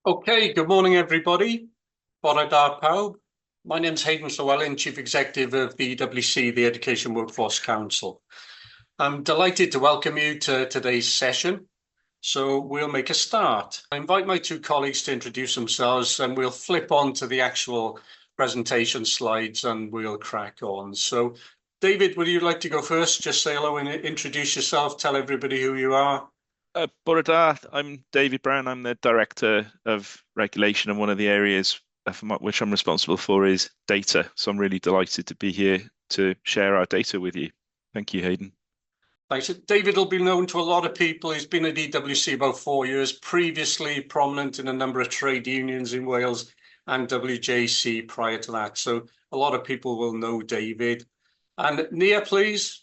Okay, good morning, everybody. Bore da pawb. My name's Hayden Llewellyn, Chief Executive of the EWC, the Education Workforce Council. I'm delighted to welcome you to today's session. So we'll make a start. I invite my two colleagues to introduce themselves and we'll flip on to the actual presentation slides and we'll crack on. So David, would you like to go first? Just say hello and introduce yourself, tell everybody who you are. Bore da, I'm David Brown. I'm the Director of Regulation, and one of the areas which I'm responsible for is data. So I'm really delighted to be here to share our data with you. Thank you, Hayden. Thanks. David will be known to a lot of people. He's been at EWC about 4 years, previously prominent in a number of trade unions in Wales and WJC prior to that. So a lot of people will know David. And Nia, please.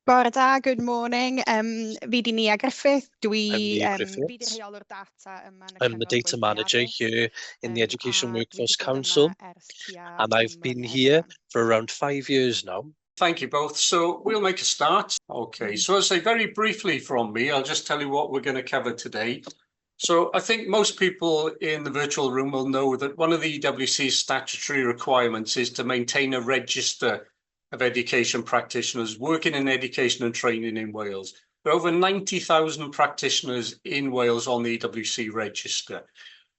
Bore da, good morning. Fi di Nia Griffith. I'm Nia Fi Griffiths. di rheolwr data yma yn y I'm the Cyngor data manager Gweithio here in the Addysg, Education a dwi Workforce di bod Council, yma ers tua and I've 5 been mlynedd here rwan. for around 5 years now. Thank you both. So we'll make a start. Okay, so I'll say very briefly from me, I'll just tell you what we're going to cover today. So I think most people in the virtual room will know that one of the EWC's statutory requirements is to maintain a register of education practitioners working in education and training in Wales. There are over 90,000 practitioners in Wales on the EWC register.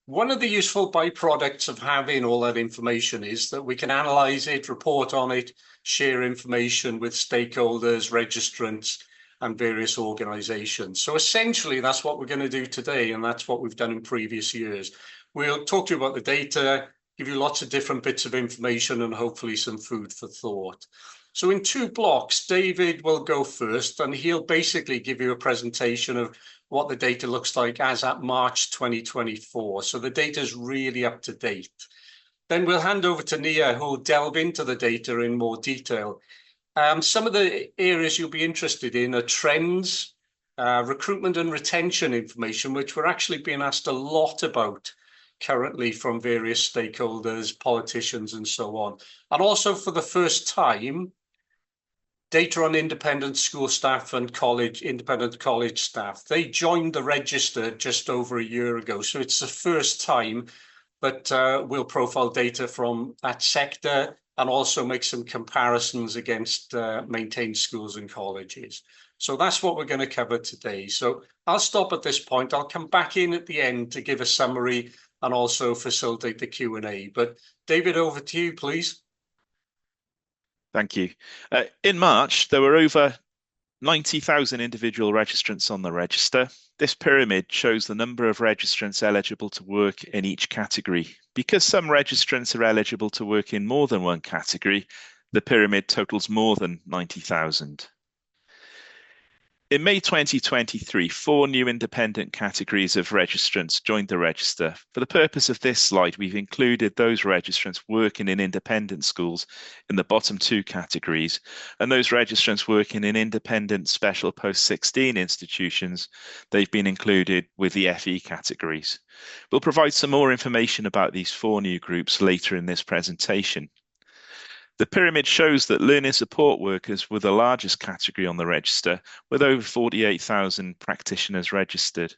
One of the useful byproducts of having all that information is that we can analyze it, report on it, share information with stakeholders, registrants, and various organizations. So essentially, that's what we're going to do today, and that's what we've done in previous years. We'll talk to you about the data, give you lots of different bits of information, and hopefully some food for thought. So in two blocks, David will go first, and he'll basically give you a presentation of what the data looks like as at March 2024. So the data is really up to date. Then we'll hand over to Nia, who will delve into the data in more detail. Some of the areas you'll be interested in are trends, recruitment and retention information, which we're actually being asked a lot about currently from various stakeholders, politicians, and so on. And also for the first time, data on independent school staff and independent college staff. They joined the register just over a year ago. So it's the first time, but we'll profile data from that sector and also make some comparisons against maintained schools and colleges. So that's what we're going to cover today. So I'll stop at this point. I'll come back in at the end to give a summary and also facilitate the Q&A. But David, over to you, please. Thank you. In March, there were over 90,000 individual registrants on the register. This pyramid shows the number of registrants eligible to work in each category. Because some registrants are eligible to work in more than one category, the pyramid totals more than 90,000. In May 2023, 4 new independent categories of registrants joined the register. For the purpose of this slide, we've included those registrants working in independent schools in the bottom 2 categories, and those registrants working in independent special post-16 institutions, they've been included with the FE categories. We'll provide some more information about these 4 new groups later in this presentation. The pyramid shows that learning support workers were the largest category on the register, with over 48,000 practitioners registered.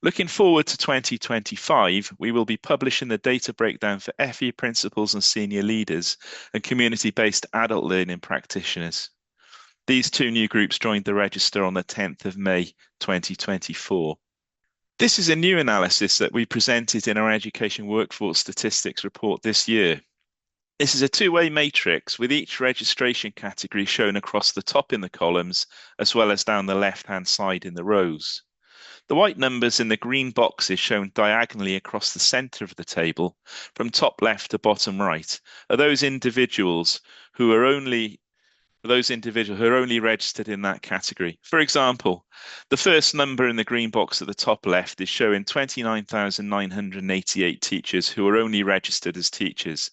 Looking forward to 2025, we will be publishing the data breakdown for FE principals and senior leaders and community-based adult learning practitioners. These 2 new groups joined the register on the 10th of May 2024. This is a new analysis that we presented in our Education Workforce Statistics report this year. This is a 2-way matrix with each registration category shown across the top in the columns, as well as down the left-hand side in the rows. The white numbers in the green boxes shown diagonally across the centre of the table, from top left to bottom right, are those individuals who are only registered in that category. For example, the first number in the green box at the top left is showing 29,988 teachers who are only registered as teachers.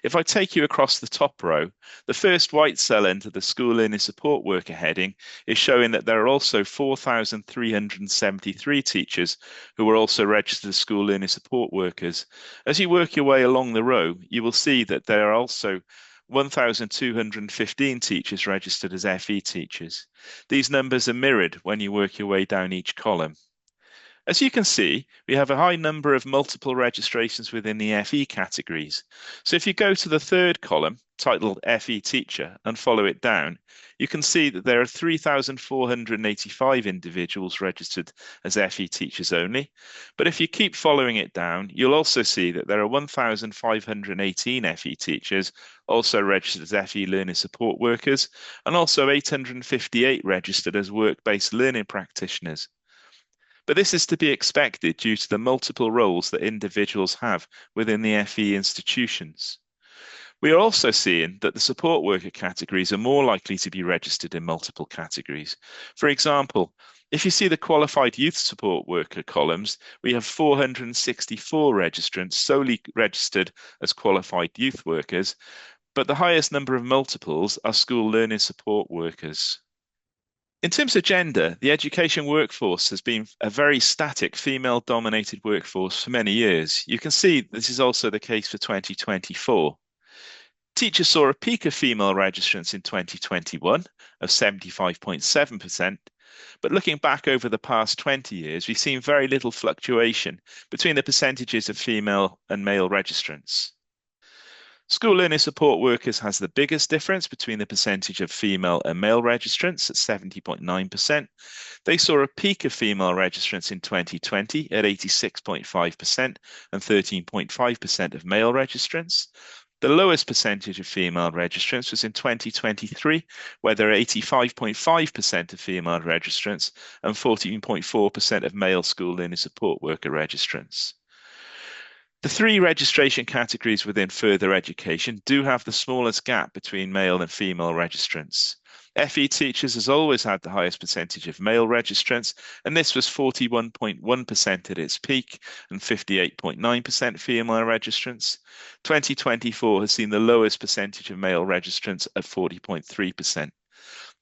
If I take you across the top row, the first white cell under the School Learning Support Worker heading is showing that there are also 4,373 teachers who are also registered as School Learning Support Workers. As you work your way along the row, you will see that there are also 1,215 teachers registered as FE teachers. These numbers are mirrored when you work your way down each column. As you can see, we have a high number of multiple registrations within the FE categories. So if you go to the third column, titled FE Teacher, and follow it down, you can see that there are 3,485 individuals registered as FE teachers only. But if you keep following it down, you'll also see that there are 1,518 FE teachers also registered as FE learning support workers, and also 858 registered as work-based learning practitioners. But this is to be expected due to the multiple roles that individuals have within the FE institutions. We are also seeing that the support worker categories are more likely to be registered in multiple categories. For example, if you see the qualified youth support worker columns, we have 464 registrants solely registered as qualified youth workers, but the highest number of multiples are school learning support workers. In terms of gender, the education workforce has been a very static female-dominated workforce for many years. You can see this is also the case for 2024. Teachers saw a peak of female registrants in 2021 of 75.7%, but looking back over the past 20 years, we've seen very little fluctuation between the percentages of female and male registrants. School learning support workers has the biggest difference between the percentage of female and male registrants at 70.9%. They saw a peak of female registrants in 2020 at 86.5% and 13.5% of male registrants. The lowest percentage of female registrants was in 2023, where there are 85.5% of female registrants and 14.4% of male school learning support worker registrants. The three registration categories within further education do have the smallest gap between male and female registrants. FE teachers has always had the highest percentage of male registrants, and this was 41.1% at its peak and 58.9% female registrants. 2024 has seen the lowest percentage of male registrants at 40.3%.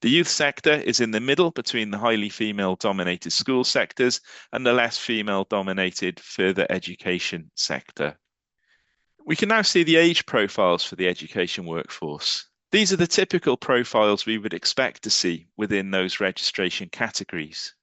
The youth sector is in the middle between the highly female-dominated school sectors and the less female-dominated further education sector. We can now see the age profiles for the education workforce. These are the typical profiles we would expect to see within those registration categories.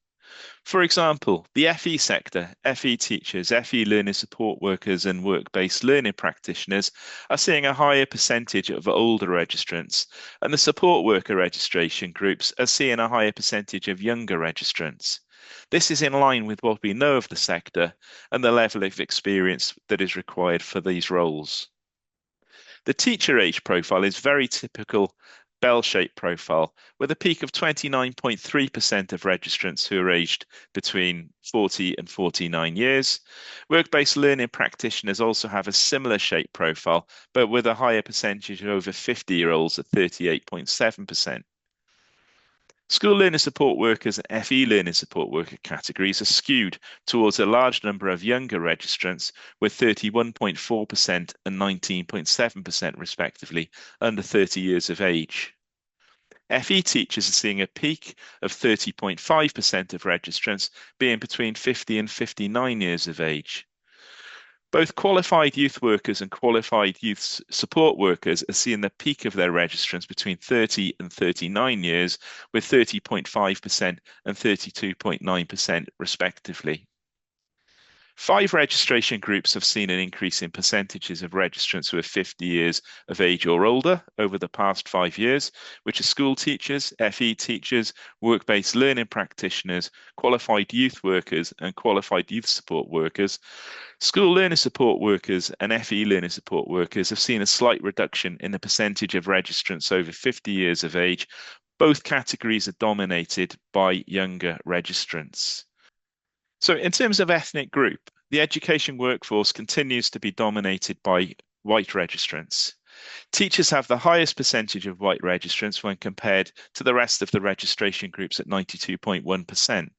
For example, the FE sector, FE teachers, FE learning support workers and work-based learning practitioners are seeing a higher percentage of older registrants, and the support worker registration groups are seeing a higher percentage of younger registrants. This is in line with what we know of the sector and the level of experience that is required for these roles. The teacher age profile is very typical bell-shaped profile with a peak of 29.3% of registrants who are aged between 40 and 49 years. Work-based learning practitioners also have a similar shape profile, but with a higher percentage of over 50-year-olds at 38.7%. School learning support workers and FE learning support worker categories are skewed towards a large number of younger registrants with 31.4% and 19.7% respectively under 30 years of age. FE teachers are seeing a peak of 30.5% of registrants being between 50 and 59 years of age. Both qualified youth workers and qualified youth support workers are seeing the peak of their registrants between 30 and 39 years, with 30.5% and 32.9% respectively. 5 registration groups have seen an increase in percentages of registrants who are 50 years of age or older over the past 5 years, which are school teachers, FE teachers, work-based learning practitioners, qualified youth workers, and qualified youth support workers. School learner support workers and FE learner support workers have seen a slight reduction in the percentage of registrants over 50 years of age. Both categories are dominated by younger registrants. So in terms of ethnic group, the education workforce continues to be dominated by white registrants. Teachers have the highest percentage of white registrants when compared to the rest of the registration groups at 92.1%.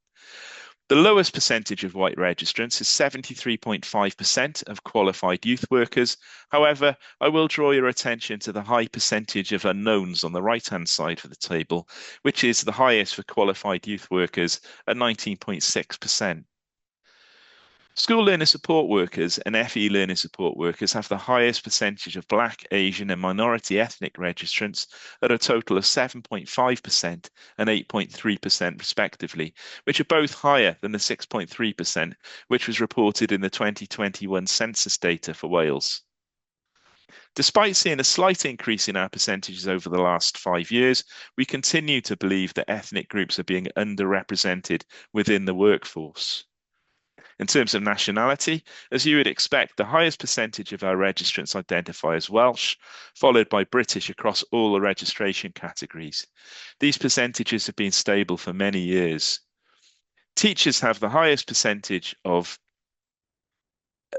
The lowest percentage of white registrants is 73.5% of qualified youth workers. However, I will draw your attention to the high percentage of unknowns on the right-hand side of the table, which is the highest for qualified youth workers at 19.6%. School learner support workers and FE learner support workers have the highest percentage of Black, Asian and minority ethnic registrants at a total of 7.5% and 8.3% respectively, which are both higher than the 6.3% which was reported in the 2021 census data for Wales. Despite seeing a slight increase in our percentages over the last 5 years, we continue to believe that ethnic groups are being underrepresented within the workforce. In terms of nationality, as you would expect, the highest percentage of our registrants identify as Welsh, followed by British across all the registration categories. These percentages have been stable for many years. Teachers have the highest percentage of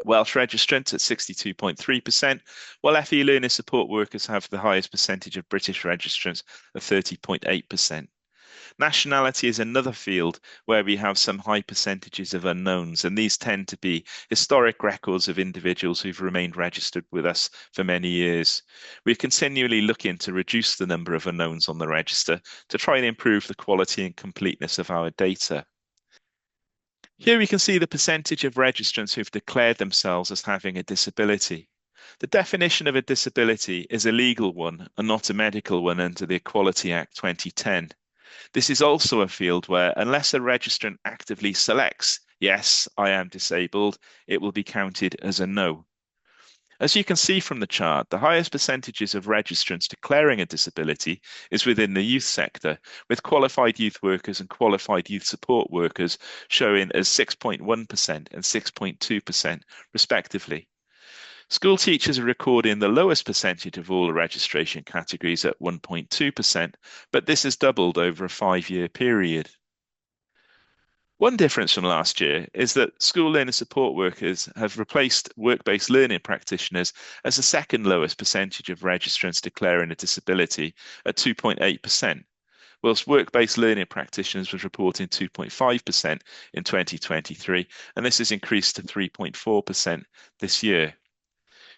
Welsh registrants at 62.3%, while FE learner support workers have the highest percentage of British registrants at 30.8%. Nationality is another field where we have some high percentages of unknowns, and these tend to be historic records of individuals who've remained registered with us for many years. We're continually looking to reduce the number of unknowns on the register to try and improve the quality and completeness of our data. Here we can see the percentage of registrants who've declared themselves as having a disability. The definition of a disability is a legal one and not a medical one under the Equality Act 2010. This is also a field where, unless a registrant actively selects, yes, I am disabled, it will be counted as a no. As you can see from the chart, the highest percentages of registrants declaring a disability is within the youth sector, with qualified youth workers and qualified youth support workers showing as 6.1% and 6.2% respectively. School teachers are recording the lowest percentage of all the registration categories at 1.2%, but this has doubled over a 5-year period. One difference from last year is that school learner support workers have replaced work-based learning practitioners as the second lowest percentage of registrants declaring a disability at 2.8%, whilst work-based learning practitioners was reporting 2.5% in 2023, and this has increased to 3.4% this year.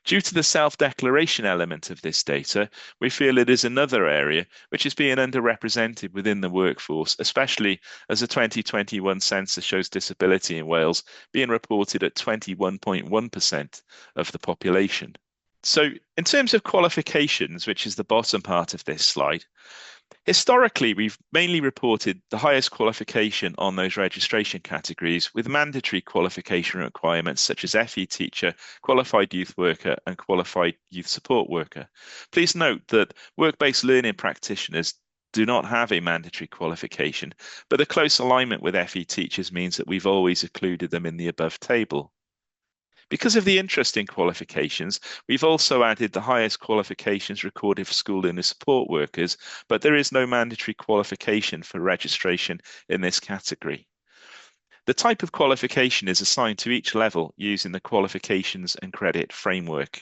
Due to the self-declaration element of this data, we feel it is another area which is being underrepresented within the workforce, especially as the 2021 census shows disability in Wales being reported at 21.1% of the population. So in terms of qualifications, which is the bottom part of this slide, historically, we've mainly reported the highest qualification on those registration categories with mandatory qualification requirements such as FE teacher, qualified youth worker and qualified youth support worker. Please note that work-based learning practitioners do not have a mandatory qualification, but the close alignment with FE teachers means that we've always included them in the above table. Because of the interest in qualifications, we've also added the highest qualifications recorded for school learner support workers, but there is no mandatory qualification for registration in this category. The type of qualification is assigned to each level using the qualifications and credit framework.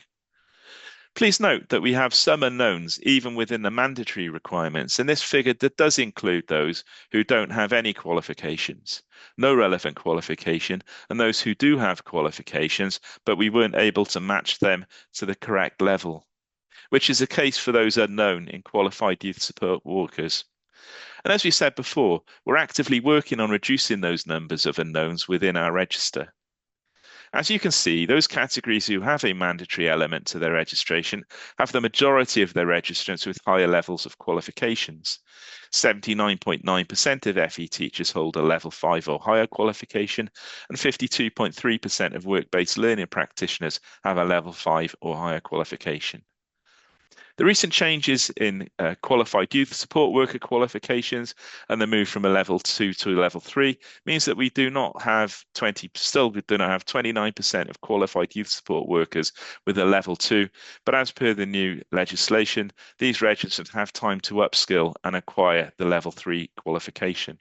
Please note that we have some unknowns even within the mandatory requirements, and this figure does include those who don't have any qualifications, no relevant qualification, and those who do have qualifications, but we weren't able to match them to the correct level, which is the case for those unknown in qualified youth support workers. And as we said before, we're actively working on reducing those numbers of unknowns within our register. As you can see, those categories who have a mandatory element to their registration have the majority of their registrants with higher levels of qualifications. 79.9% of FE teachers hold a level 5 or higher qualification, and 52.3% of work-based learning practitioners have a level 5 or higher qualification. The recent changes in qualified youth support worker qualifications and the move from a level 2 to a level 3 means that we do not have 29% of qualified youth support workers with a level 2, but as per the new legislation, these registrants have time to upskill and acquire the level 3 qualification.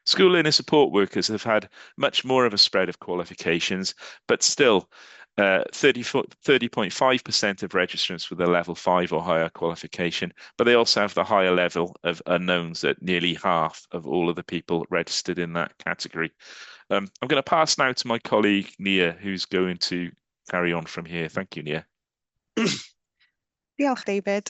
School learner support workers have had much more of a spread of qualifications, but still 30.5% of registrants with a level 5 or higher qualification, but they also have the higher level of unknowns at nearly half of all of the people registered in that category. I'm going to pass now to my colleague Nia, who's going to carry on from here. Thank you, Nia. Diolch, David.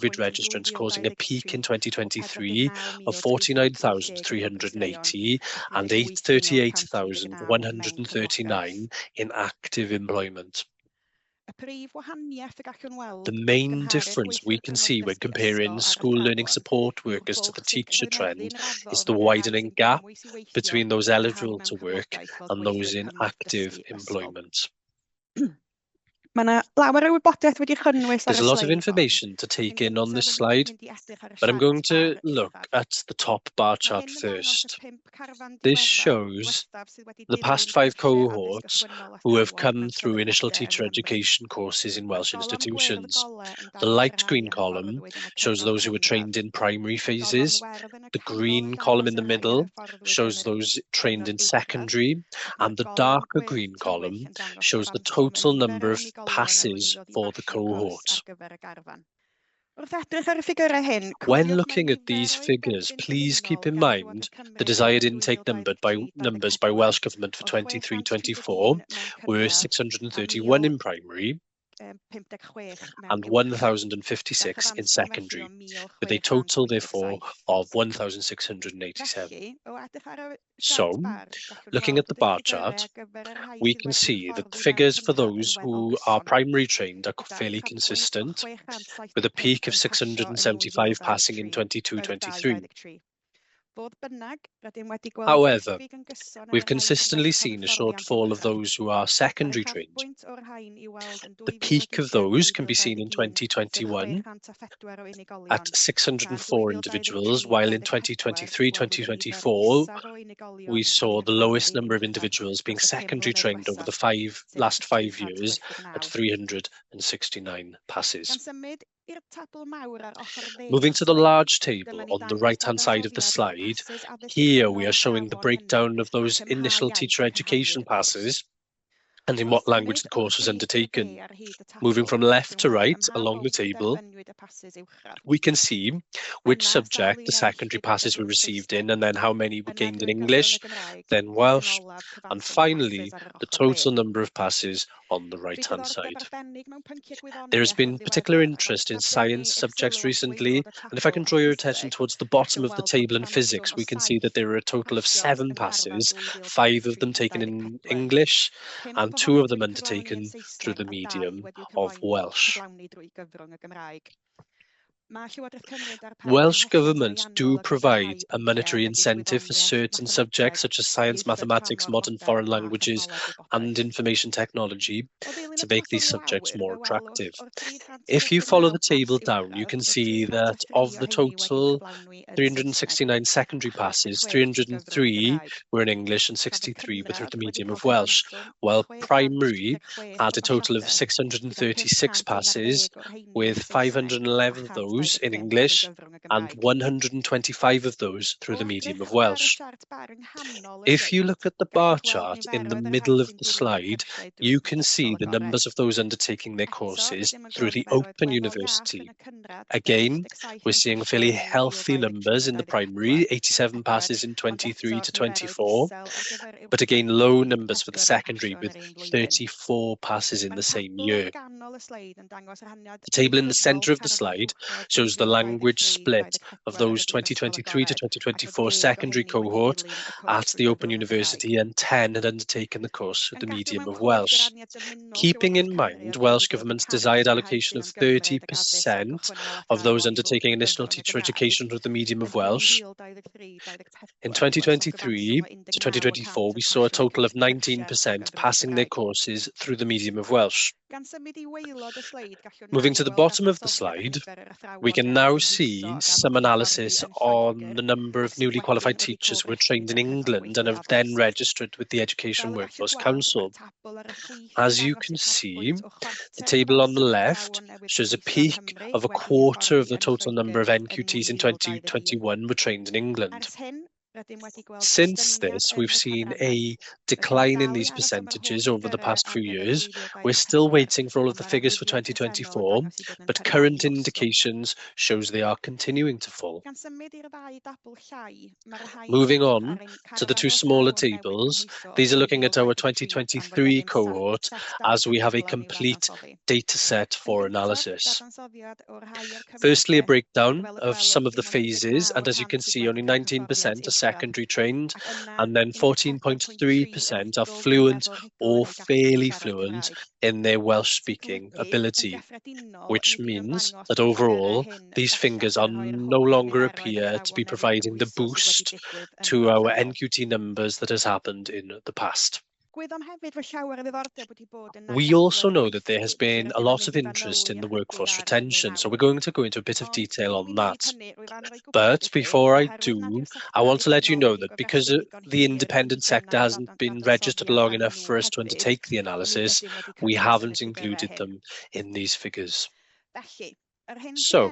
COVID registrants, causing a peak in 2023 of 49,380 and 38,139 in active employment. The main difference we can see when comparing school learning support workers to the teacher trend is the widening gap between those eligible to work and those in active employment. There's a lot of information to take in on this slide, but I'm going to look at the top bar chart first. This shows the past 5 cohorts who have come through initial teacher education courses in Welsh institutions. The light green column shows those who were trained in primary phases. The green column in the middle shows those trained in secondary, and the darker green column shows the total number of passes for the cohort. When looking at these figures, please keep in mind the desired intake numbers by Welsh Government for 23-24 were 631 in primary and 1,056 in secondary, with a total, therefore, of 1,687. So, looking at the bar chart, we can see that the figures for those who are primary trained are fairly consistent, with a peak of 675 passing in 22-23. However, we've consistently seen a shortfall of those who are secondary trained. The peak of those can be seen in 2021 at 604 individuals, while in 2023-2024 we saw the lowest number of individuals being secondary trained over the last 5 years at 369 passes. Moving to the large table on the right-hand side of the slide, here we are showing the breakdown of those initial teacher education passes and in what language the course was undertaken. Moving from left to right along the table, we can see which subject the secondary passes were received in, and then how many were gained in English, then Welsh, and finally the total number of passes on the right-hand side. There has been particular interest in science subjects recently, and if I can draw your attention towards the bottom of the table in physics, we can see that there are a total of 7 passes, 5 of them taken in English, and 2 of them undertaken through the medium of Welsh. Welsh Government do provide a monetary incentive for certain subjects such as science, mathematics, modern foreign languages and information technology to make these subjects more attractive. If you follow the table down, you can see that of the total 369 secondary passes, 303 were in English and 63 were through the medium of Welsh, while primary had a total of 636 passes, with 511 of those in English and 125 of those through the medium of Welsh. If you look at the bar chart in the middle of the slide, you can see the numbers of those undertaking their courses through the Open University. Again, we're seeing fairly healthy numbers in the primary, 87 passes in 23-24, but again low numbers for the secondary with 34 passes in the same year. The table in the centre of the slide shows the language split of those 2023-2024 secondary cohort at the Open University, and 10 had undertaken the course with the medium of Welsh. Keeping in mind Welsh Government's desired allocation of 30% of those undertaking initial teacher education with the medium of Welsh, in 2023 to 2024 we saw a total of 19% passing their courses through the medium of Welsh. Moving to the bottom of the slide, we can now see some analysis on the number of newly qualified teachers who were trained in England and have then registered with the Education Workforce Council. As you can see, the table on the left shows a peak of a quarter of the total number of NQTs in 2021 were trained in England. Since this, we've seen a decline in these percentages over the past few years. We're still waiting for all of the figures for 2024, but current indications shows they are continuing to fall. Moving on to the 2 smaller tables, these are looking at our 2023 cohort as we have a complete data set for analysis. Firstly, a breakdown of some of the phases, and as you can see, only 19% are secondary trained, and then 14.3% are fluent or fairly fluent in their Welsh speaking ability, which means that overall, these figures are no longer appear to be providing the boost to our NQT numbers that has happened in the past. We also know that there has been a lot of interest in the workforce retention, so we're going to go into a bit of detail on that. But before I do, I want to let you know that because the independent sector hasn't been registered long enough for us to undertake the analysis, we haven't included them in these figures. So,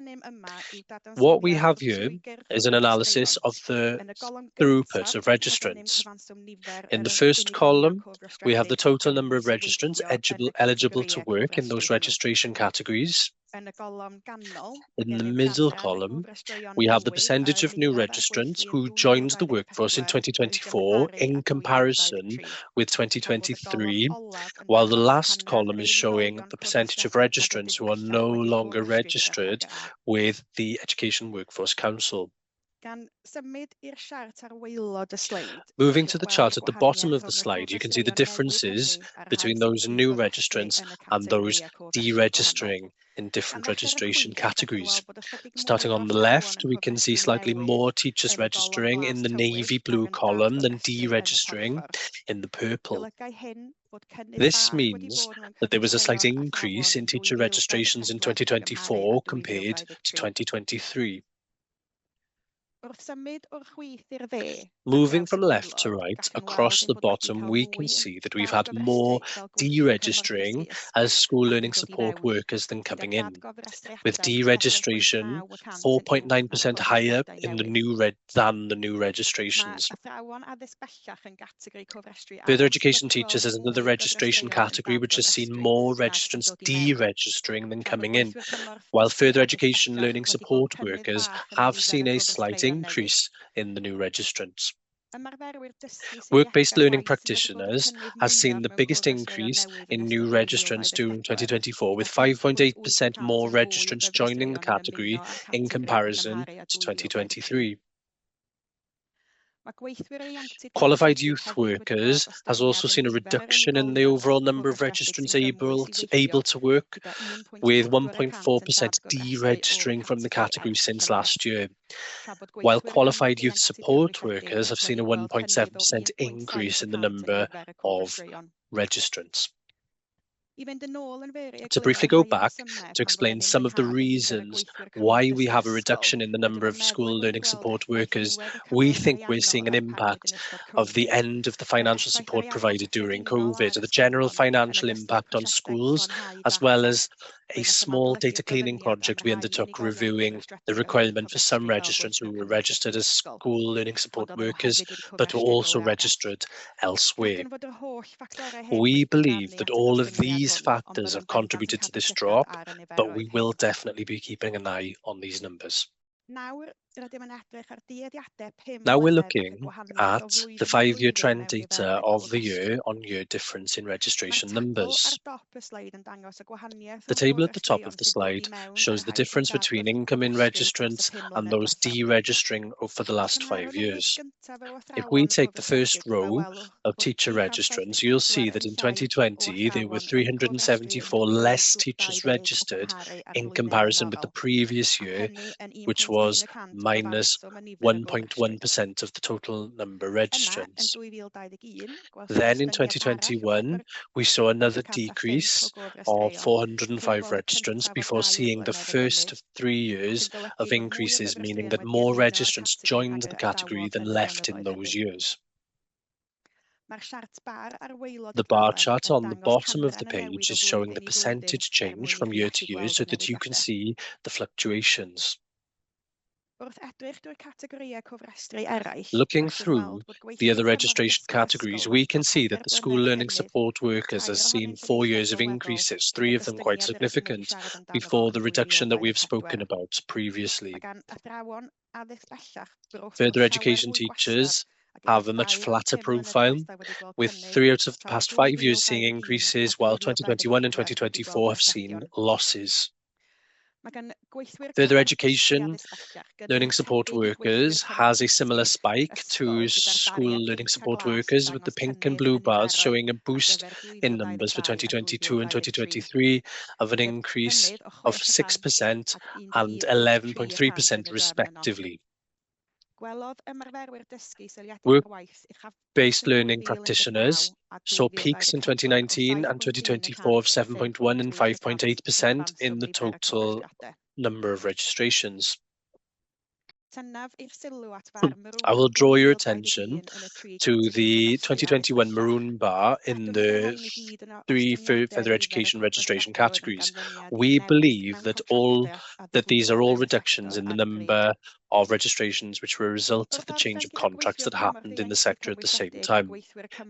what we have here is an analysis of the throughput of registrants. In the first column, we have the total number of registrants eligible to work in those registration categories. In the middle column, we have the percentage of new registrants who joined the workforce in 2024 in comparison with 2023, while the last column is showing the percentage of registrants who are no longer registered with the Education Workforce Council. Moving to the chart at the bottom of the slide, you can see the differences between those new registrants and those deregistering in different registration categories. Starting on the left, we can see slightly more teachers registering in the navy blue column than deregistering in the purple. This means that there was a slight increase in teacher registrations in 2024 compared to 2023. Moving from left to right, across the bottom, we can see that we've had more deregistering as school learning support workers than coming in, with deregistration 4.9% higher in the than the new registrations. Further education teachers is another registration category which has seen more registrants deregistering than coming in, while further education learning support workers have seen a slight increase in the new registrants. Work-based learning practitioners has seen the biggest increase in new registrants during 2024, with 5.8% more registrants joining the category in comparison to 2023. Qualified youth workers has also seen a reduction in the overall number of registrants able to work, with 1.4% deregistering from the category since last year, while qualified youth support workers have seen a 1.7% increase in the number of registrants. To briefly go back to explain some of the reasons why we have a reduction in the number of school learning support workers, we think we're seeing an impact of the end of the financial support provided during COVID, the general financial impact on schools, as well as a small data cleaning project we undertook reviewing the requirement for some registrants who were registered as school learning support workers, but were also registered elsewhere. We believe that all of these factors have contributed to this drop, but we will definitely be keeping an eye on these numbers. Now we're looking at the 5-year trend data of the year-on-year difference in registration numbers. The table at the top of the slide shows the difference between incoming registrants and those deregistering for the last 5 years. If we take the first row of teacher registrants, you'll see that in 2020 there were 374 less teachers registered in comparison with the previous year, which was minus 1.1% of the total number of registrants. Then in 2021, we saw another decrease of 405 registrants before seeing the first of 3 years of increases, meaning that more registrants joined the category than left in those years. The bar chart on the bottom of the page is showing the percentage change from year to year so that you can see the fluctuations. Looking through the other registration categories, we can see that the school learning support workers has seen 4 years of increases, 3 of them quite significant, before the reduction that we have spoken about previously. Further education teachers have a much flatter profile, with 3 out of the past 5 years seeing increases, while 2021 and 2024 have seen losses. Further education learning support workers has a similar spike to school learning support workers, with the pink and blue bars showing a boost in numbers for 2022 and 2023 of an increase of 6% and 11.3% respectively. Work-based learning practitioners saw peaks in 2019 and 2024 of 7.1 and 5.8% in the total number of registrations. I will draw your attention to the 2021 maroon bar in the 3 further education registration categories. We believe that these are all reductions in the number of registrations which were a result of the change of contracts that happened in the sector at the same time.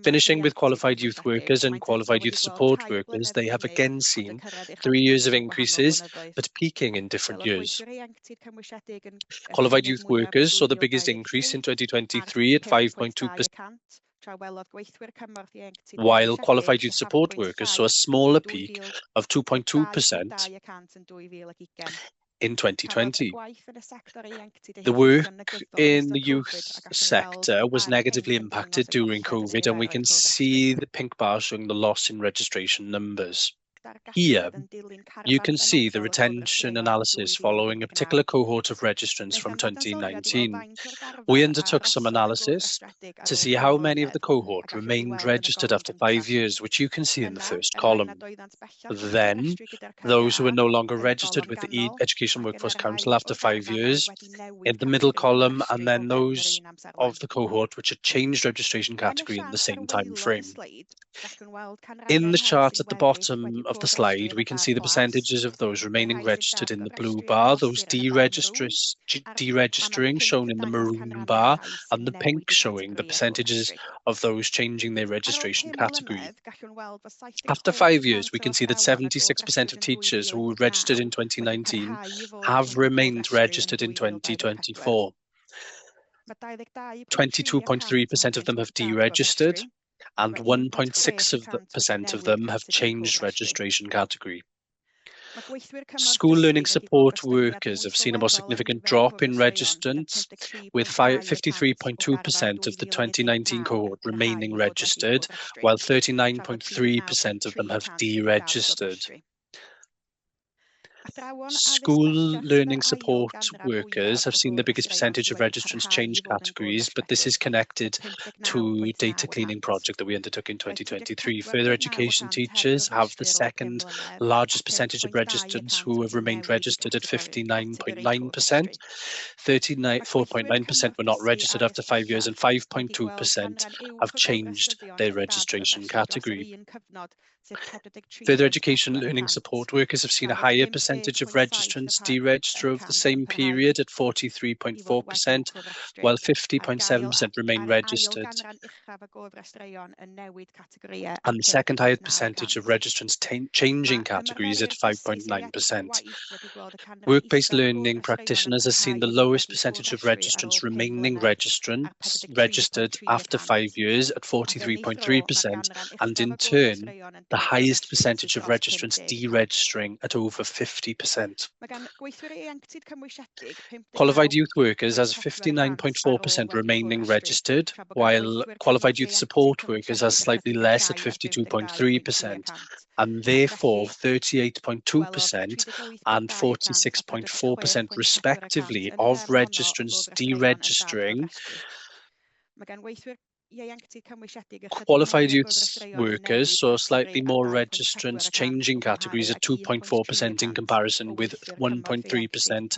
Finishing with qualified youth workers and qualified youth support workers, they have again seen 3 years of increases, but peaking in different years. Qualified youth workers saw the biggest increase in 2023 at 5.2%, while qualified youth support workers saw a smaller peak of 2.2% in 2020. The work in the youth sector was negatively impacted during COVID, and we can see the pink bar showing the loss in registration numbers. Here, you can see the retention analysis following a particular cohort of registrants from 2019. We undertook some analysis to see how many of the cohort remained registered after 5 years, which you can see in the first column. Then, those who were no longer registered with the Education Workforce Council after 5 years in the middle column, and then those of the cohort which had changed registration category in the same time frame. In the chart at the bottom of the slide, we can see the percentages of those remaining registered in the blue bar, those deregistering shown in the maroon bar, and the pink showing the percentages of those changing their registration category. After 5 years, we can see that 76% of teachers who were registered in 2019 have remained registered in 2024. 22.3% of them have deregistered, and 1.6% of them have changed registration category. School learning support workers have seen a more significant drop in registrants, with 53.2% of the 2019 cohort remaining registered, while 39.3% of them have deregistered. School learning support workers have seen the biggest percentage of registrants change categories, but this is connected to a data cleaning project that we undertook in 2023. Further education teachers have the second largest percentage of registrants who have remained registered at 59.9%. 4.9% were not registered after 5 years, and 5.2% have changed their registration category. Further education learning support workers have seen a higher percentage of registrants deregister over the same period at 43.4%, while 50.7% remain registered. And the second highest percentage of registrants changing categories at 5.9%. Work-based learning practitioners have seen the lowest percentage of registrants remaining registered after 5 years at 43.3%, and in turn, the highest percentage of registrants deregistering at over 50%. Qualified youth workers has 59.4% remaining registered, while qualified youth support workers has slightly less at 52.3%, and therefore 38.2% and 46.4% respectively of registrants deregistering. Qualified youth workers saw slightly more registrants changing categories at 2.4% in comparison with 1.3%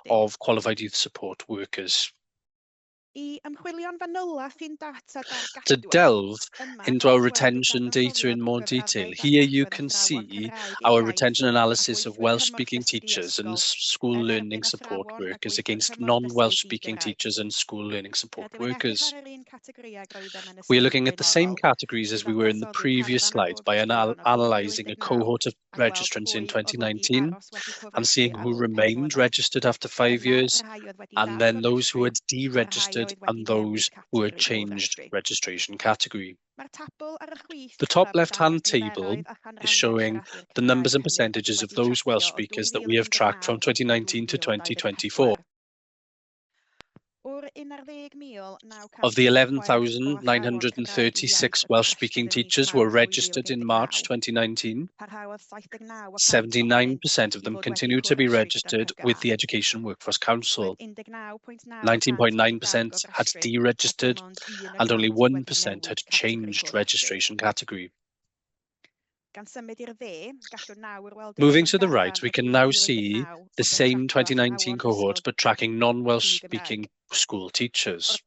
of qualified youth support workers. To delve into our retention data in more detail, here you can see our retention analysis of Welsh-speaking teachers and school learning support workers against non-Welsh-speaking teachers and school learning support workers. We are looking at the same categories as we were in the previous slide by analysing a cohort of registrants in 2019 and seeing who remained registered after 5 years, and then those who had deregistered and those who had changed registration category. The top left-hand table is showing the numbers and percentages of those Welsh speakers that we have tracked from 2019 to 2024. Of the 11,936 Welsh-speaking teachers who were registered in March 2019, 79% of them continue to be registered with the Education Workforce Council. 19.9% had deregistered, and only 1% had changed registration category. Moving to the right, we can now see the same 2019 cohort, but tracking non-Welsh speaking school teachers.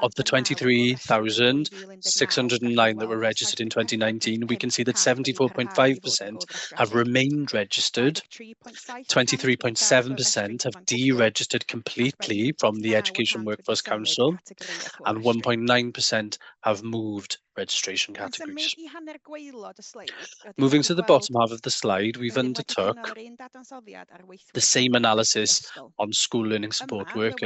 Of the 23,609 that were registered in 2019, we can see that 74.5% have remained registered, 23.7% have deregistered completely from the Education Workforce Council, and 1.9% have moved registration categories. Moving to the bottom half of the slide, we've undertook the same analysis on school learning support workers.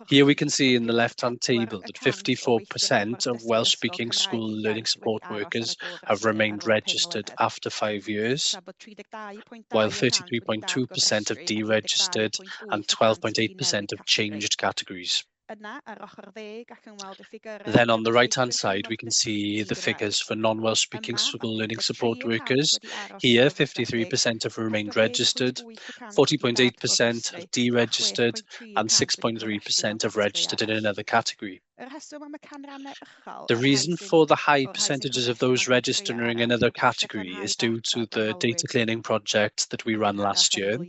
Here we can see in the left-hand table that 54% of Welsh-speaking school learning support workers have remained registered after 5 years, while 33.2% have deregistered and 12.8% have changed categories. Then on the right-hand side, we can see the figures for non-Welsh speaking school learning support workers. Here, 53% have remained registered, 40.8% have deregistered, and 6.3% have registered in another category. The reason for the high percentages of those registering in another category is due to the data cleaning project that we ran last year,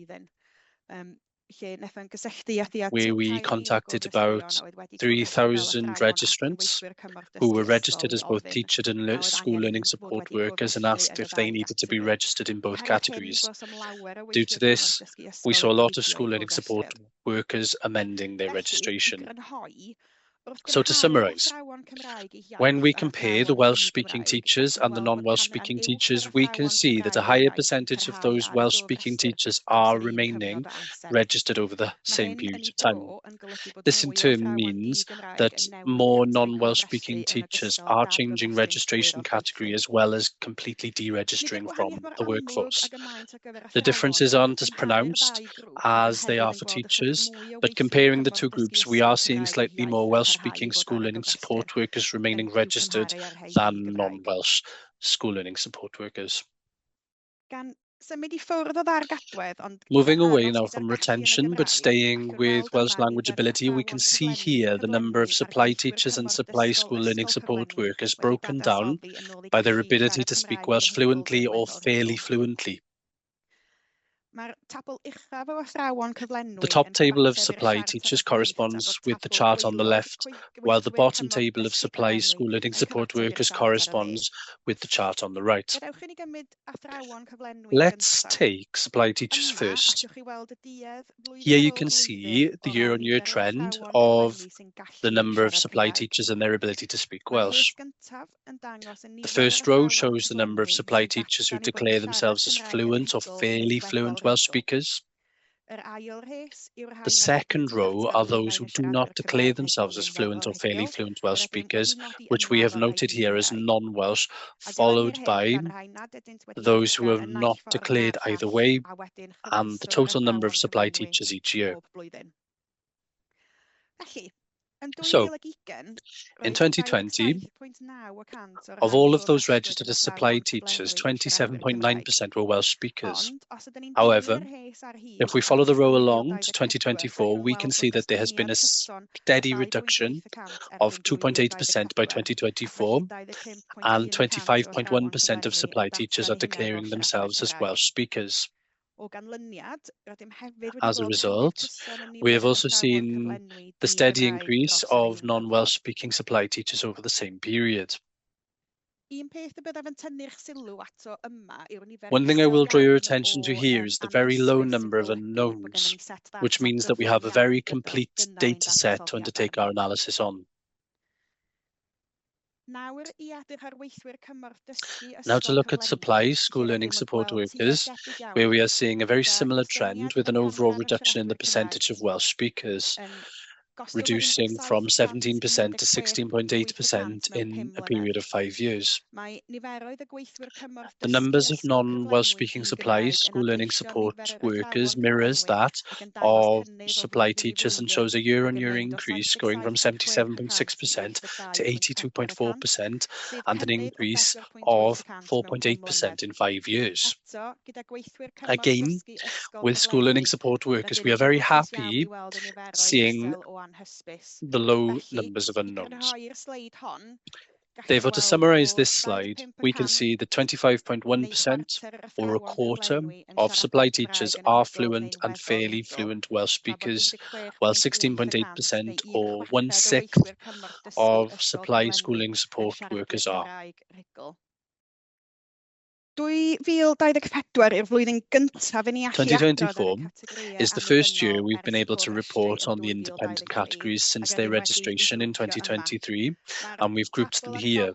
where we contacted about 3,000 registrants who were registered as both teacher and school learning support workers and asked if they needed to be registered in both categories. Due to this, we saw a lot of school learning support workers amending their registration. So to summarise, when we compare the Welsh-speaking teachers and the non-Welsh-speaking teachers, we can see that a higher percentage of those Welsh-speaking teachers are remaining registered over the same period of time. This in turn means that more non-Welsh-speaking teachers are changing registration category as well as completely deregistering from the workforce. The differences aren't as pronounced as they are for teachers, but comparing the two groups, we are seeing slightly more Welsh-speaking school learning support workers remaining registered than non-Welsh school learning support workers. Moving away now from retention, but staying with Welsh language ability, we can see here the number of supply teachers and supply school learning support workers broken down by their ability to speak Welsh fluently or fairly fluently. The top table of supply teachers corresponds with the chart on the left, while the bottom table of supply school learning support workers corresponds with the chart on the right. Let's take supply teachers first. Here you can see the year-on-year trend of the number of supply teachers and their ability to speak Welsh. The first row shows the number of supply teachers who declare themselves as fluent or fairly fluent Welsh speakers. The second row are those who do not declare themselves as fluent or fairly fluent Welsh speakers, which we have noted here as non-Welsh, followed by those who have not declared either way, and the total number of supply teachers each year. So, in 2020, of all of those registered as supply teachers, 27.9% were Welsh speakers. However, if we follow the row along to 2024, we can see that there has been a steady reduction of 2.8% by 2024, and 25.1% of supply teachers are declaring themselves as Welsh speakers. As a result, we have also seen the steady increase of non-Welsh speaking supply teachers over the same period. One thing I will draw your attention to here is the very low number of unknowns, which means that we have a very complete data set to undertake our analysis on. Now to look at supply school learning support workers, where we are seeing a very similar trend with an overall reduction in the percentage of Welsh speakers, reducing from 17% to 16.8% in a period of 5 years. The numbers of non-Welsh speaking supply school learning support workers mirrors that of supply teachers and shows a year-on-year increase going from 77.6% to 82.4% and an increase of 4.8% in 5 years. Again, with school learning support workers, we are very happy seeing the low numbers of unknowns. Therefore, to summarise this slide, we can see that 25.1% or a quarter of supply teachers are fluent and fairly fluent Welsh speakers, while 16.8% or 1/6 of supply schooling support workers are. 2024 is the first year we've been able to report on the independent categories since their registration in 2023, and we've grouped them here.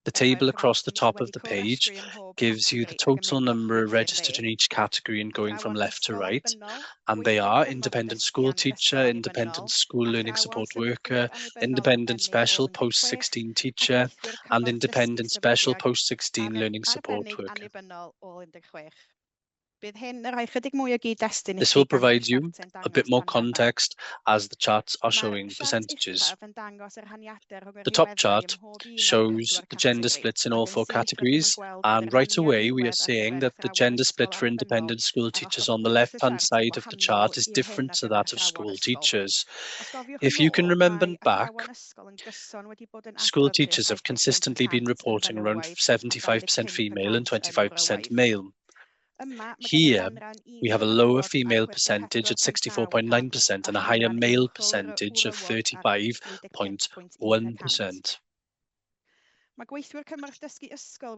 The table across the top of the page gives you the total number registered in each category and going from left to right, and they are independent school teacher, independent school learning support worker, independent special post-16 teacher, and independent special post-16 learning support worker. This will provide you a bit more context as the charts are showing percentages. The top chart shows the gender splits in all 4 categories, and right away we are seeing that the gender split for independent school teachers on the left-hand side of the chart is different to that of school teachers. If you can remember back, school teachers have consistently been reporting around 75% female and 25% male. Here, we have a lower female percentage at 64.9% and a higher male percentage of 35.1%.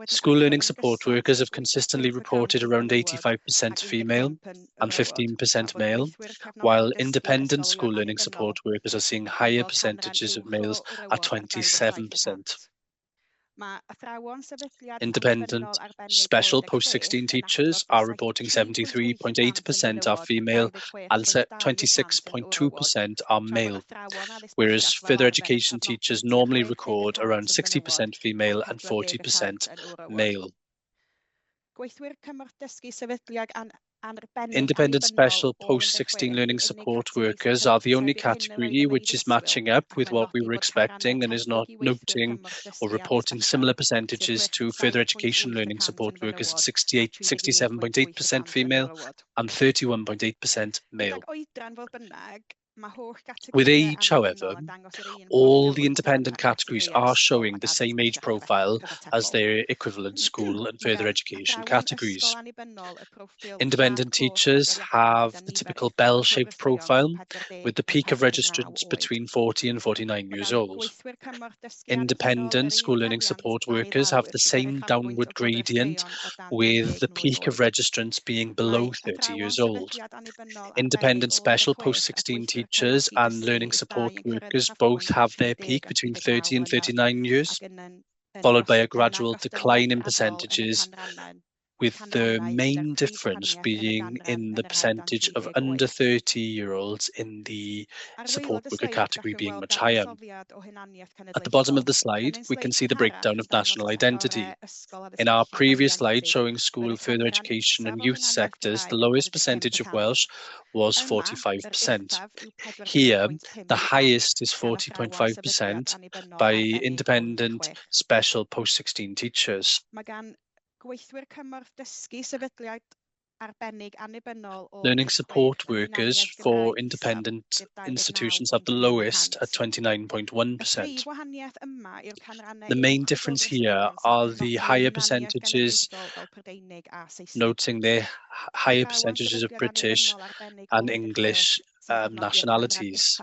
School learning support workers have consistently reported around 85% female and 15% male, while independent school learning support workers are seeing higher percentages of males at 27%. Independent special post-16 teachers are reporting 73.8% are female and 26.2% are male, whereas further education teachers normally record around 60% female and 40% male. Independent special post-16 learning support workers are the only category which is matching up with what we were expecting and is not noting or reporting similar percentages to further education learning support workers at 67.8% female and 31.8% male. With age, however, all the independent categories are showing the same age profile as their equivalent school and further education categories. Independent teachers have the typical bell-shaped profile, with the peak of registrants between 40 and 49 years old. Independent school learning support workers have the same downward gradient, with the peak of registrants being below 30 years old. Independent special post-16 teachers and learning support workers both have their peak between 30 and 39 years, followed by a gradual decline in percentages, with the main difference being in the percentage of under 30-year-olds in the support worker category being much higher. At the bottom of the slide, we can see the breakdown of national identity. In our previous slide showing school, further education and youth sectors, the lowest percentage of Welsh was 45%. Here, the highest is 40.5% by independent special post-16 teachers. Learning support workers for independent institutions have the lowest at 29.1%. The main difference here are the higher percentages, noting their higher percentages of British and English nationalities.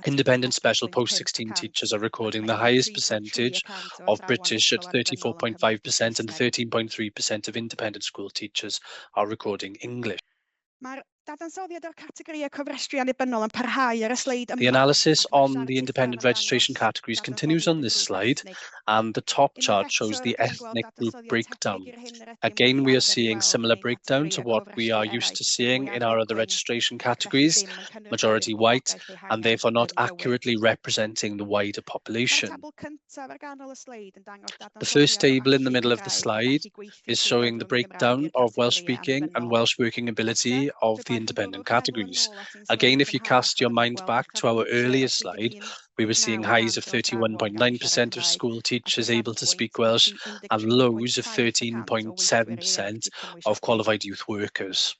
Independent special post-16 teachers are recording the highest percentage of British at 34.5% and 13.3% of independent school teachers are recording English. The analysis on the independent registration categories continues on this slide, and the top chart shows the ethnic group breakdown. Again, we are seeing similar breakdown to what we are used to seeing in our other registration categories, majority white, and therefore not accurately representing the wider population. The first table in the middle of the slide is showing the breakdown of Welsh speaking and Welsh working ability of the independent categories. Again, if you cast your mind back to our earlier slide, we were seeing highs of 31.9% of school teachers able to speak Welsh and lows of 13.7% of qualified youth workers.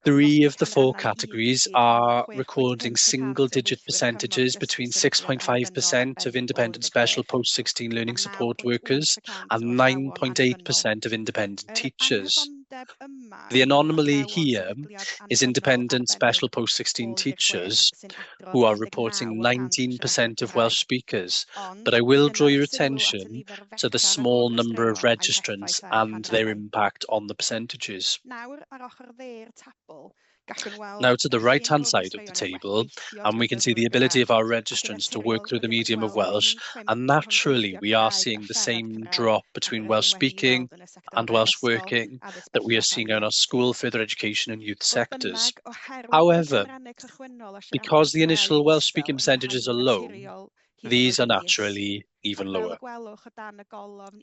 3 of the 4 categories are recording single-digit percentages between 6.5% of independent special post-16 learning support workers and 9.8% of independent teachers. The anomaly here is independent special post-16 teachers who are reporting 19% of Welsh speakers, but I will draw your attention to the small number of registrants and their impact on the percentages. Now to the right-hand side of the table, and we can see the ability of our registrants to work through the medium of Welsh, and naturally we are seeing the same drop between Welsh speaking and Welsh working that we are seeing in our school, further education and youth sectors. However, because the initial Welsh speaking percentages are low, these are naturally even lower.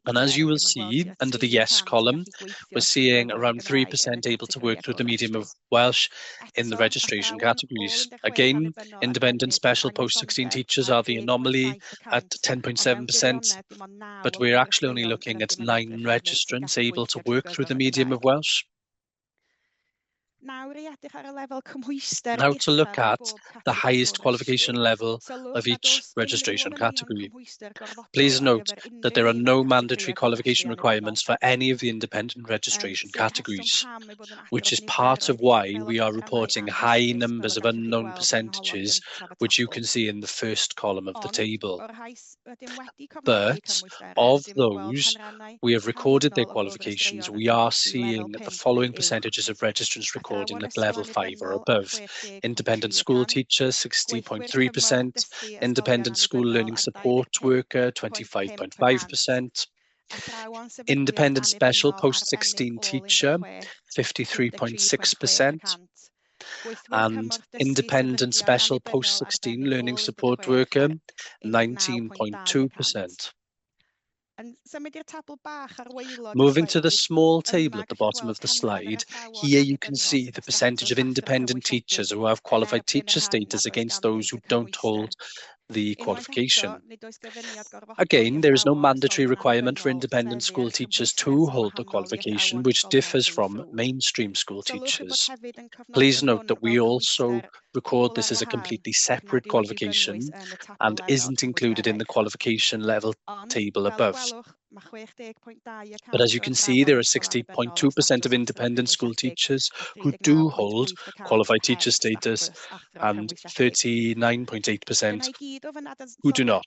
And as you will see under the yes column, we're seeing around 3% able to work through the medium of Welsh in the registration categories. Again, independent special post-16 teachers are the anomaly at 10.7%, but we're actually only looking at 9 registrants able to work through the medium of Welsh. Now to look at the highest qualification level of each registration category. Please note that there are no mandatory qualification requirements for any of the independent registration categories, which is part of why we are reporting high numbers of unknown percentages, which you can see in the first column of the table. But of those, we have recorded their qualifications. We are seeing the following percentages of registrants recording at level 5 or above. Independent school teacher, 60.3%. Independent school learning support worker, 25.5%. Independent special post-16 teacher, 53.6%. And independent special post-16 learning support worker, 19.2%. Moving to the small table at the bottom of the slide, here you can see the percentage of independent teachers who have qualified teacher status against those who don't hold the qualification. Again, there is no mandatory requirement for independent school teachers to hold the qualification, which differs from mainstream school teachers. Please note that we also record this as a completely separate qualification and isn't included in the qualification level table above. But as you can see, there are 60.2% of independent school teachers who do hold qualified teacher status and 39.8% who do not.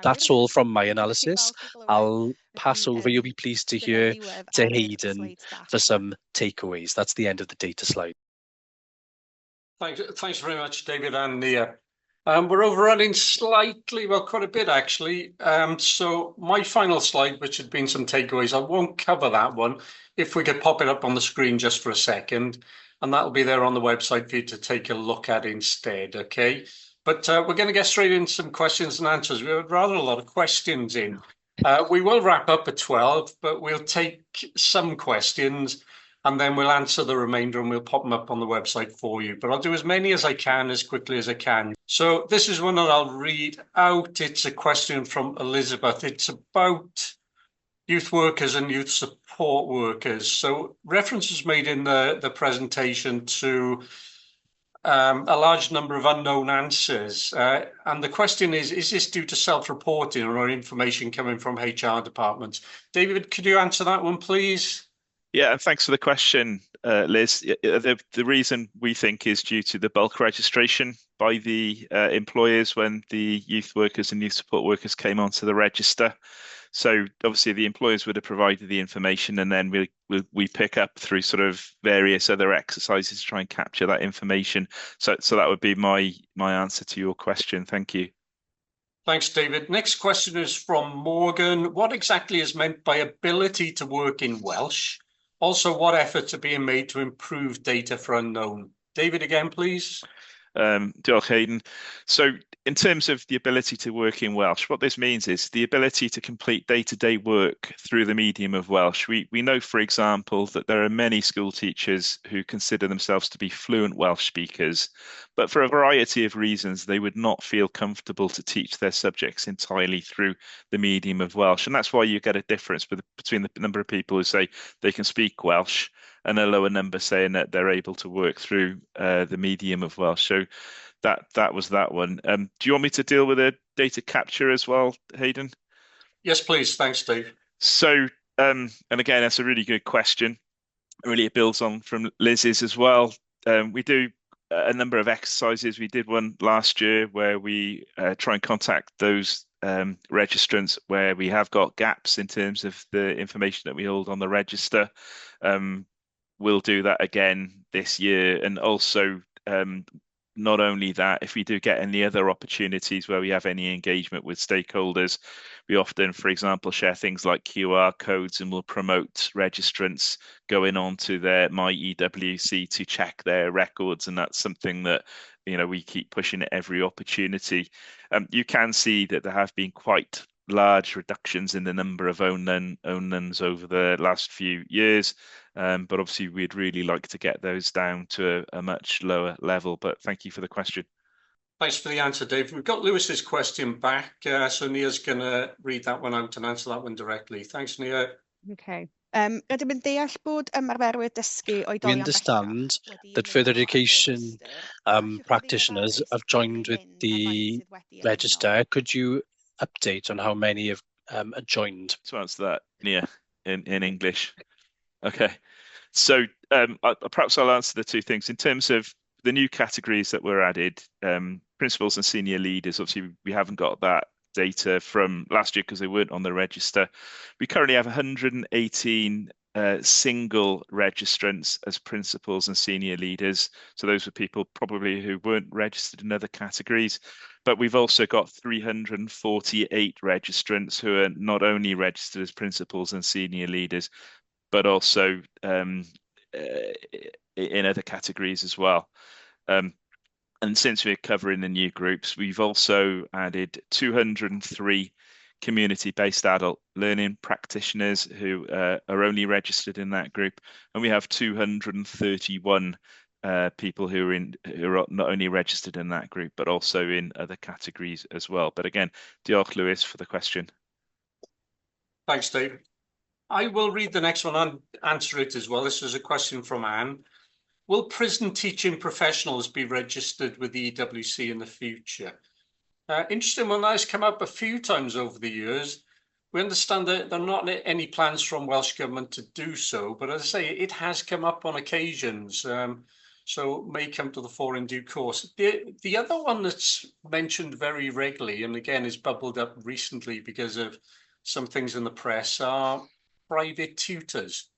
That's all from my analysis. I'll pass over. You'll be pleased to hear to Hayden for some takeaways. That's the end of the data slide. Thanks very much, David and Nia. We're overrunning slightly, well, quite a bit actually. So my final slide, which had been some takeaways, I won't cover that one. If we could pop it up on the screen just for a second, and that'll be there on the website for you to take a look at instead, okay? But we're going to get straight into some questions and answers. We have rather a lot of questions in. We will wrap up at 12, but we'll take some questions and then we'll answer the remainder and we'll pop them up on the website for you. But I'll do as many as I can, as quickly as I can. So this is one that I'll read out. It's a question from Elizabeth. It's about youth workers and youth support workers. So reference was made in the presentation to a large number of unknown answers. And the question is this due to self-reporting or information coming from HR departments? David, could you answer that one, please? Yeah, and thanks for the question, Liz. The reason we think is due to the bulk registration by the employers when the youth workers and youth support workers came onto the register. So obviously the employers would have provided the information, and then we pick up through sort of various other exercises to try and capture that information. So that would be my answer to your question. Thank you. Thanks, David. Next question is from Morgan. What exactly is meant by ability to work in Welsh? Also, what efforts are being made to improve data for unknown? David, again, please. Diolch, Hayden. So in terms of the ability to work in Welsh, what this means is the ability to complete day-to-day work through the medium of Welsh. We know, for example, that there are many school teachers who consider themselves to be fluent Welsh speakers, but for a variety of reasons, they would not feel comfortable to teach their subjects entirely through the medium of Welsh. And that's why you get a difference between the number of people who say they can speak Welsh and a lower number saying that they're able to work through the medium of Welsh. So that was that one. Do you want me to deal with the data capture as well, Hayden? Yes, please. Thanks, Dave. So, and again, that's a really good question. Really, it builds on from Liz's as well. We do a number of exercises. We did one last year where we try and contact those registrants where we have got gaps in terms of the information that we hold on the register. We'll do that again this year, and also not only that, if we do get any other opportunities where we have any engagement with stakeholders, we often, for example, share things like QR codes, and we'll promote registrants going on to their My EWC to check their records, and that's something that we keep pushing at every opportunity. You can see that there have been quite large reductions in the number of own nuns over the last few years. But obviously, we'd really like to get those down to a much lower level. But thank you for the question. Thanks for the answer, Dave. We've got Lewis's question back, so Nia's going to read that one out and answer that one directly. Thanks, Nia. Okay. Rydym yn deall bod ymarferwyr dysgu We oedolion understand that further education practitioners have joined with the register. Could you update on how many have joined? To answer that, Nia, in English. Okay. So perhaps I'll answer the two things. In terms of the new categories that were added, principals and senior leaders, obviously we haven't got that data from last year because they weren't on the register. We currently have 118 single registrants as principals and senior leaders. So those were people probably who weren't registered in other categories. But we've also got 348 registrants who are not only registered as principals and senior leaders, but also in other categories as well. And since we're covering the new groups, we've also added 203 community-based adult learning practitioners who are only registered in that group. And we have 231 people who are not only registered in that group, but also in other categories as well. But again, diolch, Lewis, for the question. Thanks, Dave. I will read the next one and answer it as well. This is a question from Anne. Will prison teaching professionals be registered with the EWC in the future? Interesting one that has come up a few times over the years. We understand that there are not any plans from Welsh Government to do so, but as I say, it has come up on occasions, so may come to the fore in due course. The other one that's mentioned very regularly, and again is bubbled up recently because of some things in the press, are private tutors.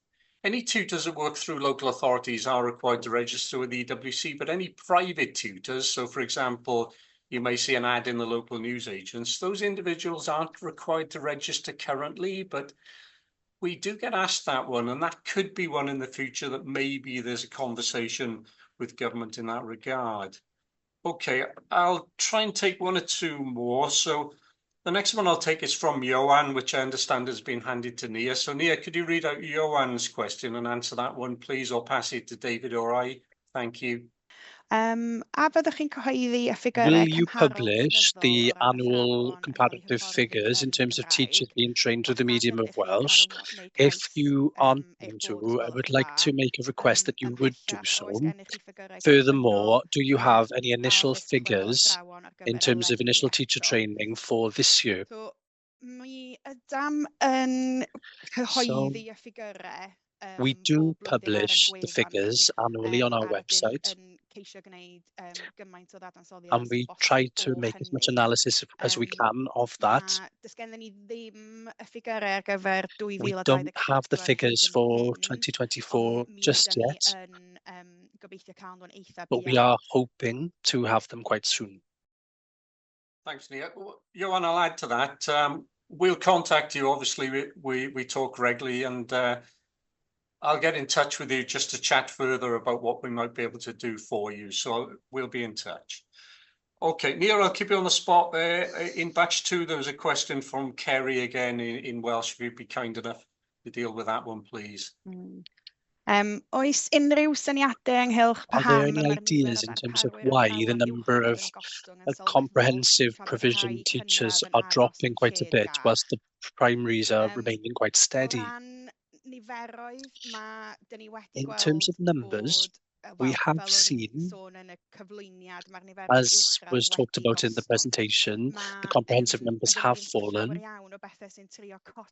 Any tutors that work through local authorities are required to register with the EWC, but any private tutors, so for example, you may see an ad in the local newsagents, those individuals aren't required to register currently, but we do get asked that one, and that could be one in the future that maybe there's a conversation with government in that regard. Okay, I'll try and take one or two more. So the next one I'll take is from Johan, which I understand has been handed to Nia. So Nia, could you read out Johan's question and answer that one, please, or pass it to David or I? Thank you. A fyddwch chi'n cyhoeddi y ffigurau Will you cymharol publish blynyddol the o ran annual athrawon comparative hyfforddiant figures in terms of teachers Gymraeg? being trained through the Os nad medium of ydych chi'n Welsh? cael neu If cais, you aren't eich going bod to, I gwelwch would yn like dda. to make a request that you would do Ymhellach, so. oes gennych chi ffigurau Furthermore, cychwynnol do you have any a initial oes cychwynnol figures athrawon ar in gyfer terms of eleni initial teacher eto? training for this year? So, mi ydam yn cyhoeddi y ffigurau We bob do blwyddyn ar y publish the gwefan figures annually on our a rydym website. yn And we try to make as much analysis as we can of that. We don't have the figures for 2024 just yet, but we are hoping to have them quite soon. Thanks, Neil. Johan, I'll add to that. We'll contact you. Obviously, we talk regularly, and I'll get in touch with you just to chat further about what we might be able to do for you. So we'll be in touch. Okay, Neil, I'll keep you on the spot there. In batch 2, there was a question from Kerry again in Welsh. If you'd be kind enough to deal with that one, please. Oes unrhyw syniadau ynghylch Are there any ideas in terms of why the number of comprehensive provision teachers are dropping quite a bit, whilst the primaries are remaining quite steady? In terms of numbers, we have seen, as was talked about in the presentation, the comprehensive numbers have fallen.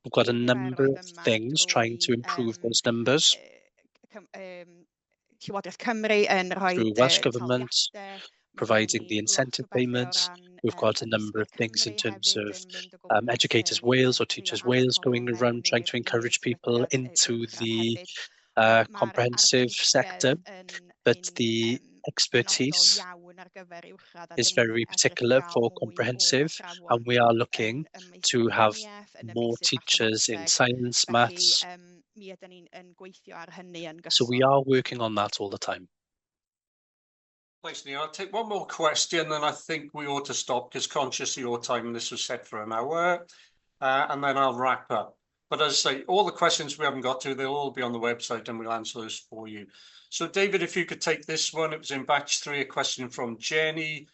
We've got a number of things trying to improve those numbers. Through Welsh Government, providing the incentive payments. We've got a number of things in terms of Educators Wales or Teachers Wales going around trying to encourage people into the comprehensive sector, but the expertise is very particular for comprehensive, and we are looking to have more teachers in science, maths. So we are working on that all the time. Thanks, Neil. I'll take one more question, and I think we ought to stop because conscious of your time, this was set for an hour, and then I'll wrap up. But as I say, all the questions we haven't got to, they'll all be on the website and we'll answer those for you. So David, if you could take this one, it was in batch 3, a question from Jenny.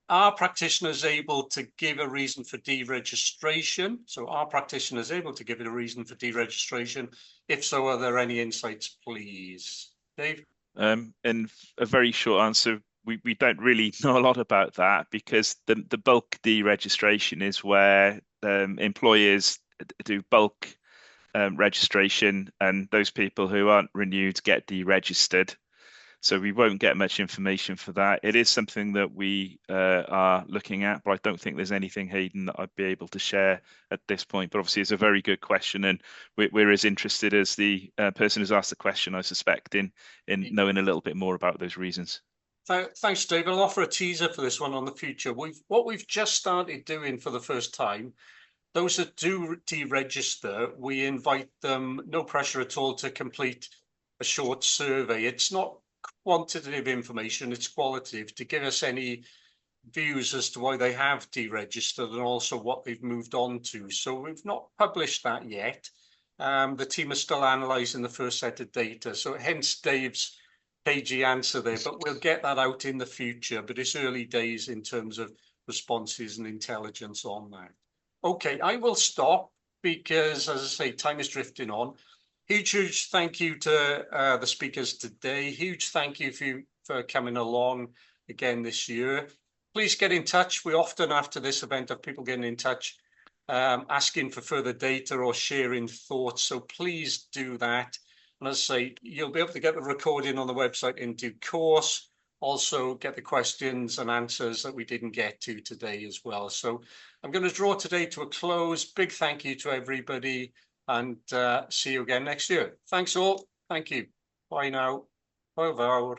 Are practitioners able to give a reason for deregistration? So are practitioners able to give it a reason for deregistration? If so, are there any insights, please? Dave? In a very short answer, we don't really know a lot about that, because the bulk deregistration is where employers do bulk registration, and those people who aren't renewed get deregistered. So we won't get much information for that. It is something that we are looking at, but I don't think there's anything, Hayden, that I'd be able to share at this point. But obviously it's a very good question, and we're as interested as the person who's asked the question, I suspect, in knowing a little bit more about those reasons. Thanks, Dave. I'll offer a teaser for this one on the future. What we've just started doing for the first time, those that do deregister, we invite them, no pressure at all, to complete a short survey. It's not quantitative information, it's qualitative, to give us any views as to why they have deregistered and also what they've moved on to. So we've not published that yet. The team is still analysing the first set of data, so hence Dave's cagey answer there, but we'll get that out in the future. But it's early days in terms of responses and intelligence on that. Okay, I will stop because, as I say, time is drifting on. Huge thank you to the speakers today. Huge thank you for coming along again this year. Please get in touch. We often, after this event, have people getting in touch, asking for further data or sharing thoughts. So please do that. And as I say, you'll be able to get the recording on the website in due course. Also get the questions and answers that we didn't get to today as well. So I'm going to draw today to a close. Big thank you to everybody, and see you again next year. Thanks all. Thank you. Bye now. Bye.